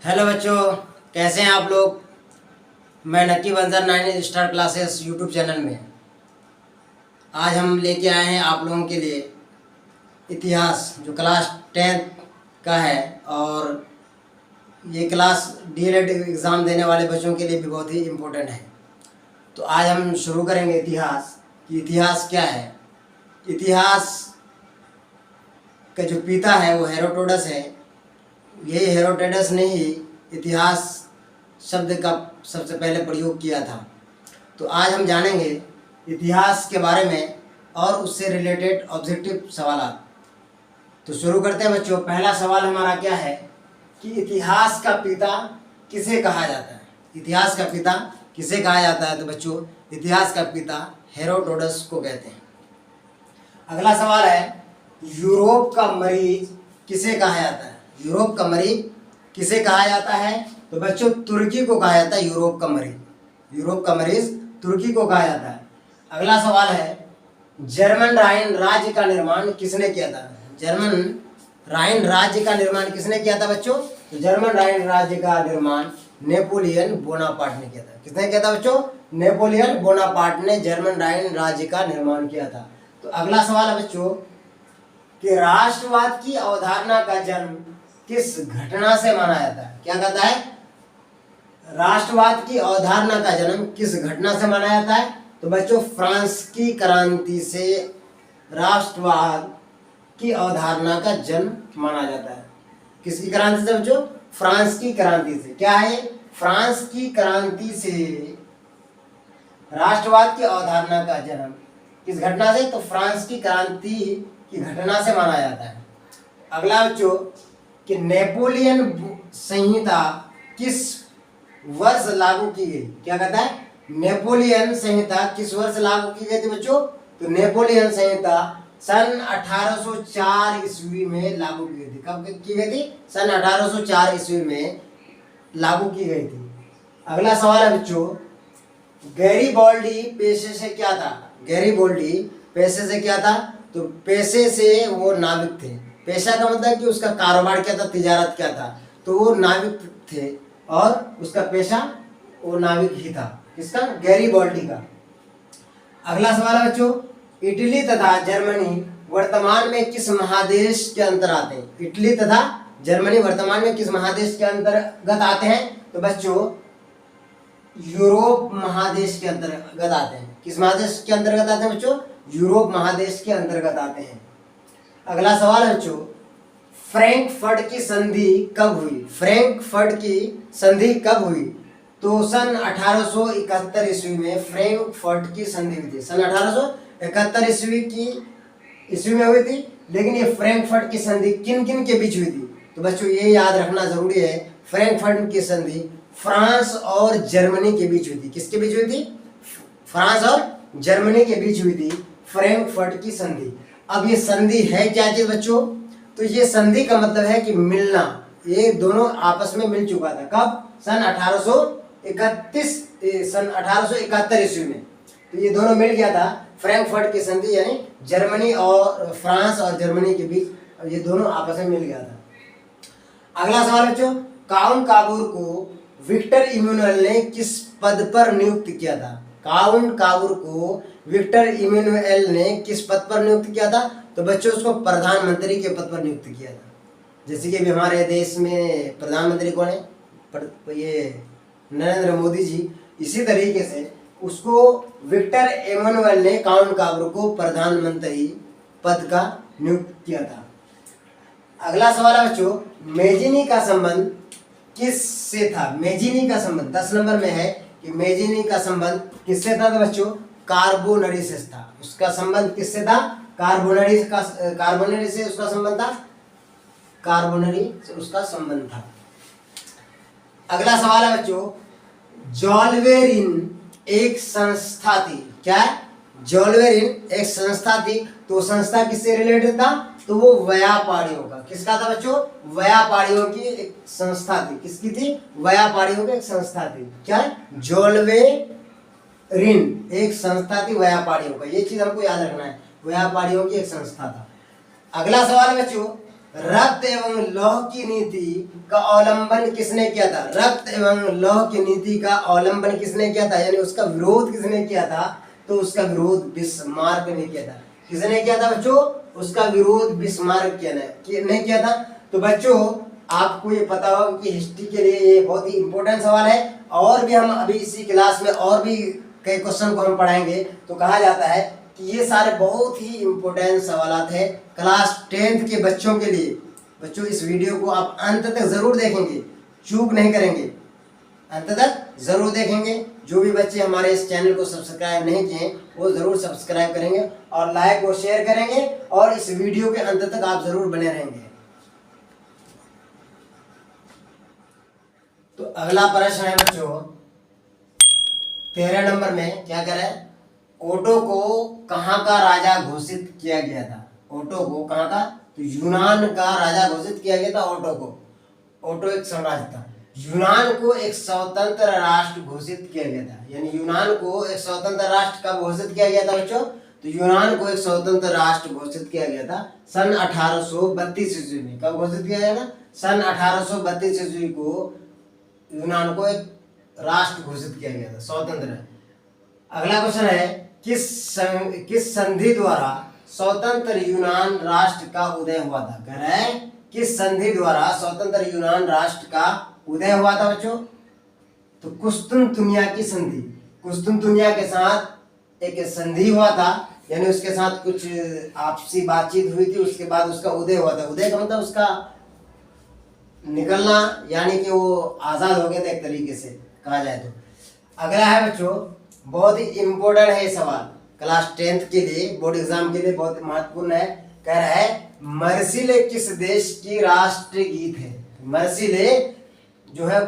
Hello बच्चों, कैसे हैं आप लोग। मैं नक्की बंजर 9 स्टार क्लासेस यूट्यूब चैनल में आज हम लेके आए हैं आप लोगों के लिए इतिहास जो क्लास 10 का है। और ये क्लास डीएलएड एग्ज़ाम देने वाले बच्चों के लिए भी बहुत ही इम्पोर्टेंट है। तो आज हम शुरू करेंगे इतिहास कि इतिहास क्या है। इतिहास का जो पिता है वो हेरोडोटस है। यही हेरोडोटस ने ही इतिहास शब्द का सबसे पहले प्रयोग किया था। तो आज हम जानेंगे इतिहास के बारे में और उससे रिलेटेड ऑब्जेक्टिव सवाल। तो शुरू करते हैं बच्चों। पहला सवाल हमारा क्या है कि इतिहास का पिता किसे कहा जाता है। इतिहास का पिता किसे कहा जाता है। तो बच्चों, इतिहास का पिता हेरोडोटस को कहते हैं। अगला सवाल है, यूरोप का मरीज किसे कहा जाता है। यूरोप का मरीज किसे कहा जाता है। तो बच्चों, तुर्की को कहा जाता है यूरोप का मरीज। यूरोप का मरीज तुर्की को कहा जाता है। अगला सवाल है, जर्मन राइन राज्य का निर्माण किसने किया था। जर्मन राइन राज्य का निर्माण किसने किया था बच्चों। तो जर्मन राइन राज्य का निर्माण नेपोलियन बोनापार्ट ने किया था। किसने किया था बच्चों। नेपोलियन बोनापार्ट ने जर्मन राइन राज्य का निर्माण किया था। तो अगला सवाल है बच्चों कि राष्ट्रवाद की अवधारणा का जन्म किस घटना से माना जाता है। क्या कहता है, राष्ट्रवाद की अवधारणा का जन्म किस घटना से माना जाता है। तो बच्चों, फ्रांस की क्रांति से राष्ट्रवाद की अवधारणा का जन्म माना जाता है। किसकी क्रांति से बच्चों। फ्रांस की क्रांति से। क्या है, फ्रांस की क्रांति से राष्ट्रवाद की अवधारणा का जन्म किस घटना से। तो फ्रांस की क्रांति की घटना से माना जाता है। अगला बच्चों कि नेपोलियन संहिता किस वर्ष लागू की गई। क्या कहता है, नेपोलियन संहिता किस वर्ष लागू की गई थी बच्चों। तो नेपोलियन संहिता सन 1804 ईस्वी में लागू की गई थी। कब की गई थी। सन 1804 ईस्वी में लागू की गई थी। अगला सवाल है बच्चों, गैरीबाल्डी पेशे से क्या था। गैरीबाल्डी पेशे से क्या था। तो पेशे से वो नाविक थे। पेशा का मतलब कि उसका कारोबार क्या था, तिजारत क्या था। तो वो नाविक थे और उसका पेशा वो नाविक ही था। किसका, गैरीबाल्डी का। अगला सवाल है बच्चों, इटली तथा जर्मनी वर्तमान में किस महादेश के अंतर आते हैं। इटली तथा जर्मनी वर्तमान में किस महादेश के अंतर्गत आते हैं। तो बच्चों, यूरोप महादेश के अंतर्गत आते हैं। किस महादेश के अंतर्गत आते हैं बच्चों। यूरोप महादेश के अंतर्गत आते हैं। अगला सवाल है बच्चों, फ्रैंकफर्ट की संधि कब हुई। फ्रैंकफर्ट की संधि कब हुई। तो सन 1871 ईस्वी में फ्रैंकफर्ट की संधि हुई थी। सन 1871 ईस्वी में हुई थी। लेकिन ये फ्रैंकफर्ट की संधि किन किन के बीच हुई थी। तो बच्चों, ये याद रखना जरूरी है, फ्रैंकफर्ट की संधि फ्रांस और जर्मनी के बीच हुई थी। किसके बीच हुई थी। फ्रांस और जर्मनी के बीच हुई थी फ्रैंकफर्ट की संधि। अब ये संधि है क्या चीज बच्चों। तो ये संधि का मतलब है कि मिलना। ये दोनों आपस में मिल चुका था। कब, सन 1871 ईस्वी में। तो ये दोनों मिल गया था। फ्रैंकफर्ट की संधि यानी जर्मनी और फ्रांस और जर्मनी के बीच ये दोनों आपस में मिल गया था। अगला सवाल बच्चों, काउंट काबूर को विक्टर इमैनुअल ने किस पद पर नियुक्त किया था। काउंट काबूर को विक्टर इमैनुअल ने किस पद पर नियुक्त किया था। तो बच्चों, उसको प्रधानमंत्री के पद पर नियुक्त किया था। जैसे कि अभी हमारे देश में प्रधानमंत्री कौन है, ये नरेंद्र मोदी जी। इसी तरीके से उसको विक्टर इमैनुअल ने काउंट काबूर को प्रधानमंत्री पद का नियुक्त किया था। अगला सवाल है बच्चों, मेजिनी का संबंध किससे था। मेजिनी का संबंध 10 नंबर में है कि मेजिनी का संबंध किससे था। तो बच्चों, कार्बोनरी से था। उसका संबंध किससे था। कार्बोनरी से उसका संबंध था। कार्बोनरी से उसका संबंध था। अगला सवाल है बच्चों, जॉल्वेरिन एक संस्था थी। क्या है, जॉल्वेरिन एक संस्था थी। तो संस्था किससे रिलेटेड था। तो वो व्यापारियों का, किसका था बच्चों, व्यापारियों की एक संस्था थी। किसकी थी, व्यापारियों की एक संस्था थी। क्या है, जॉल्वेरिन एक संस्था थी व्यापारियों का। ये चीज हमको याद रखना है, व्यापारियों की एक संस्था था। अगला सवाल है बच्चों, रक्त एवं लौह की नीति का अवलंबन किसने किया था? रक्त एवं लौह की नीति का अवलंबन किसने किया था, यानी उसका विरोध किसने किया था? तो उसका विरोध बिस्मार्क ने किया था। किसने किया था बच्चों? उसका विरोध बिस्मार्क ने किया था। तो बच्चों आपको ये पता होगा कि हिस्ट्री के लिए ये बहुत ही इंपॉर्टेंट सवाल है, और भी हम अभी इसी क्लास में और भी कई क्वेश्चन को हम पढ़ाएंगे। तो कहा जाता है कि ये सारे बहुत ही इंपॉर्टेंट सवाल हैं क्लास 10th के बच्चों के लिए। बच्चों इस वीडियो को आप अंत तक जरूर देखेंगे, चूक नहीं करेंगे, अंत तक जरूर देखेंगे। जो भी बच्चे हमारे इस चैनल को सब्सक्राइब नहीं किए वो जरूर सब्सक्राइब करेंगे और लाइक और शेयर करेंगे, और इस वीडियो के अंत तक आप जरूर बने रहेंगे। तो अगला प्रश्न है बच्चों 13 नंबर में, क्या कह रहा है? ओटो को कहाँ का राजा घोषित किया गया था? ओटो को कहाँ का? तो यूनान का राजा घोषित किया गया था ओटो को। ओटो एक साम्राज्य था। यूनान को एक स्वतंत्र राष्ट्र घोषित किया गया था, यानी यूनान को एक स्वतंत्र राष्ट्र कब घोषित किया गया था बच्चों? तो यूनान को एक स्वतंत्र राष्ट्र घोषित किया गया था सन 1832 ईस्वी में। कब घोषित किया गया था? सन 1832 ईस्वी को यूनान को एक राष्ट्र घोषित किया गया था, स्वतंत्र। अगला क्वेश्चन है किस संधि द्वारा स्वतंत्र यूनान राष्ट्र का उदय हुआ था? कह रहा है किस संधि द्वारा स्वतंत्र यूनान राष्ट्र का उदय हुआ था बच्चों? तो कुस्तुनतुनिया की संधि। कुस्तुनतुनिया के साथ एक संधि हुआ था, यानी उसके साथ कुछ आपसी बातचीत हुई थी, उसके बाद उसका उदय हुआ था। उदय का मतलब उसका निकलना, यानी कि वो आजाद हो गए थे एक तरीके से कहा जाए तो। अगला है बच्चों बहुत ही इंपॉर्टेंट है ये सवाल, क्लास 10th के लिए, बोर्ड एग्जाम के लिए बहुत महत्वपूर्ण है। कह रहा है मर्सिले किस देश की राष्ट्रीय गीत है? मर्सिले जो है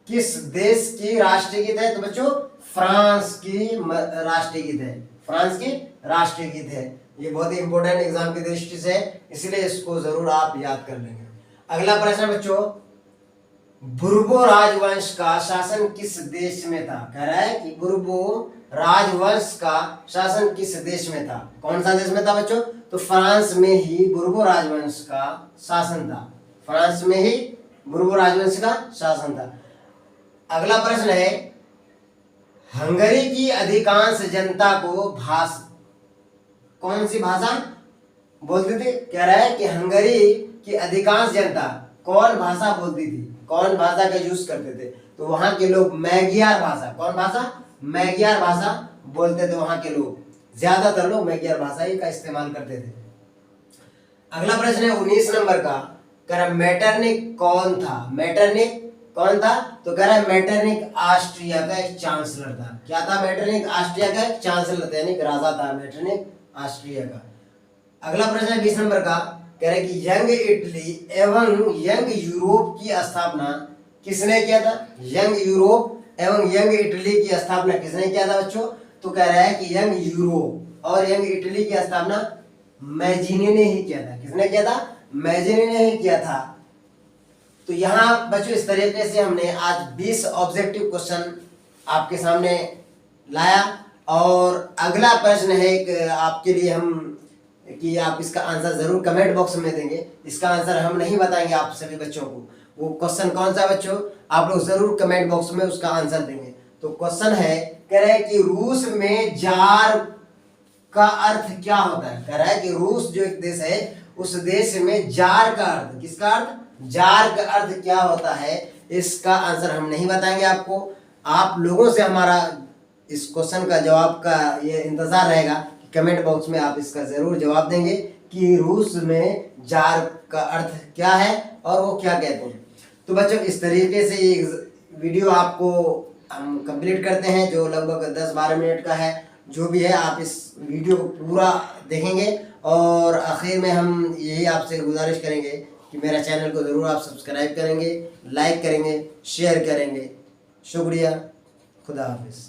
किस देश की राष्ट्रीय गीत है? तो बच्चों फ्रांस की राष्ट्रीय गीत है। फ्रांस की राष्ट्रीय गीत है। ये बहुत ही इंपॉर्टेंट एग्जाम की दृष्टि से, इसलिए इसको जरूर आप याद कर लेंगे। अगला प्रश्न बच्चों बुर्बो राजवंश का शासन किस देश में था? कह रहा है कि बुर्बो राजवंश का शासन किस देश में था? कौन सा देश में था बच्चों? तो फ्रांस में ही बुर्बो राजवंश का शासन था। फ्रांस में ही बुर्बो राजवंश का शासन था। अगला प्रश्न है हंगरी की अधिकांश जनता को कौन सी भाषा बोलती थी? कह रहा है कि हंगरी की अधिकांश जनता कौन भाषा बोलती थी? कौन भाषा का यूज करते थे? तो वहां के लोग मैगियार भाषा, कौन भाषा? मैगियार भाषा बोलते थे। वहां के लोग, ज्यादातर लोग मैगियार भाषा ही का इस्तेमाल करते थे। अगला प्रश्न है 19 नंबर का, कह रहा मेटरनिक कौन था? मेटरनिक कौन था? तो कह रहा है मेटरनिक ऑस्ट्रिया का एक चांसलर था। क्या था? मेटरनिक ऑस्ट्रिया का एक चांसलर था, यानी राजा था मेटरनिक ऑस्ट्रिया का। अगला प्रश्न है 20 नंबर का, कह रहे कि यंग इटली एवं यंग यूरोप की स्थापना किसने किया था? यंग यूरोप एवं यंग इटली की स्थापना किसने किया था बच्चों? तो कह रहा है कि यंग यूरोप और यंग इटली की स्थापना मैजिनी ने ही किया था। किसने किया था? मैजिनी ने ही किया था। तो यहाँ बच्चों इस तरीके से हमने आज 20 ऑब्जेक्टिव क्वेश्चन आपके सामने लाया, और अगला प्रश्न है एक आपके लिए हम कि आप इसका आंसर जरूर कमेंट बॉक्स में देंगे। इसका आंसर हम नहीं बताएंगे आप सभी बच्चों को। वो क्वेश्चन कौन सा बच्चों? आप लोग जरूर कमेंट बॉक्स में उसका आंसर देंगे। तो क्वेश्चन है, कह रहा है कि रूस में जार का अर्थ क्या होता है? कह रहा है कि रूस जो एक देश है, उस देश में जार का अर्थ, किसका अर्थ? जार का अर्थ क्या होता है? इसका आंसर हम नहीं बताएंगे आपको। आप लोगों से हमारा इस क्वेश्चन का जवाब का ये इंतजार रहेगा। कमेंट बॉक्स में आप इसका जरूर जवाब देंगे कि रूस में जार का अर्थ क्या है और वो क्या कहते हैं। तो बच्चों इस तरीके से ये वीडियो आपको हम कंप्लीट करते हैं, जो लगभग 10-12 मिनट का है। जो भी है आप इस वीडियो को पूरा देखेंगे, और आखिर में हम यही आपसे गुजारिश करेंगे कि मेरा चैनल को ज़रूर आप सब्सक्राइब करेंगे, लाइक करेंगे, शेयर करेंगे। शुक्रिया, खुदा हाफिज़।